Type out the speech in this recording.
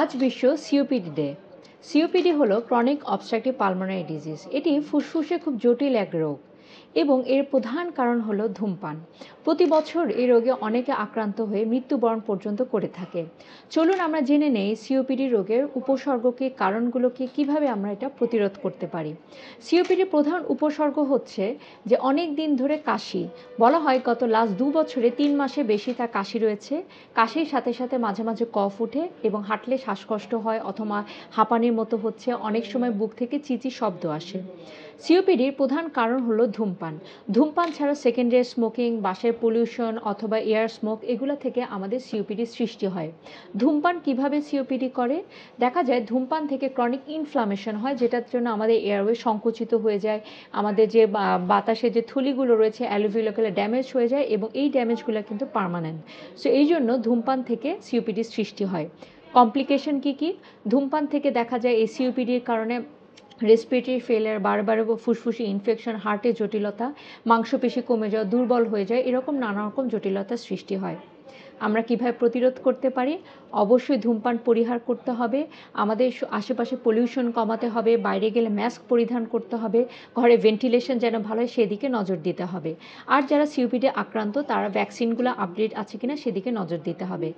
আজ বিশ্ব COPD day. COPD হলো ক্রনিক অবস্ট্রাকটিভ পালমোনারি ডিজিজ। এটি ফুসফুসে খুব জটিল এক রোগ এবং এর প্রধান কারণ হলো ধূমপান। প্রতি বছর এই রোগে অনেকে আক্রান্ত হয়ে মৃত্যুবরণ পর্যন্ত করে থাকে। চলুন আমরা জেনে নেই সিওপিডি রোগের উপসর্গকে, কারণগুলোকে, কিভাবে আমরা এটা প্রতিরোধ করতে পারি। সিওপিডির প্রধান উপসর্গ হচ্ছে যে অনেক দিন ধরে কাশি। বলা হয় গত লাস্ট 2 বছরে 3 মাসে বেশি তার কাশি রয়েছে। কাশির সাথে সাথে মাঝে মাঝে কফ ওঠে এবং হাঁটলে শ্বাসকষ্ট হয় অথবা হাঁপানির মতো হচ্ছে, অনেক সময় বুক থেকে চিচি শব্দ আসে। সিওপিডির প্রধান কারণ হলো ধূমপান। ধূমপান ছাড়া সেকেন্ডারি স্মোকিং, বাসায় পলিউশন অথবা এয়ার স্মোক, এগুলো থেকে আমাদের সিওপিডির সৃষ্টি হয়। ধূমপান কিভাবে সিওপিডি করে? দেখা যায় ধূমপান থেকে ক্রনিক ইনফ্লামেশন হয়, যেটার জন্য আমাদের এয়ারওয়ে সংকুচিত হয়ে যায়, আমাদের যে বাতাসে যে থলিগুলো রয়েছে অ্যালভিওলাগুলো ড্যামেজ হয়ে যায় এবং এই ড্যামেজগুলো কিন্তু পার্মানেন্ট। সো এই জন্য ধূমপান থেকে সিওপিডির সৃষ্টি হয়। কমপ্লিকেশন কী কী? ধূমপান থেকে দেখা যায় এই সিওপিডির কারণে রেসপিরেটরি ফেলিয়ার, বারবার ফুসফুসে ইনফেকশন, হার্টে জটিলতা, মাংসপেশি কমে যাওয়া, দুর্বল হয়ে যায়, এরকম নানা রকম জটিলতার সৃষ্টি হয়। আমরা কিভাবে প্রতিরোধ করতে পারি? অবশ্যই ধূমপান পরিহার করতে হবে, আমাদের আশেপাশে পলিউশন কমাতে হবে, বাইরে গেলে মাস্ক পরিধান করতে হবে, ঘরে ভেন্টিলেশন যেন ভালো হয় সেদিকে নজর দিতে হবে। আর যারা সিওপিডি আক্রান্ত তারা ভ্যাকসিনগুলো আপডেট আছে কিনা সেদিকে নজর দিতে হবে।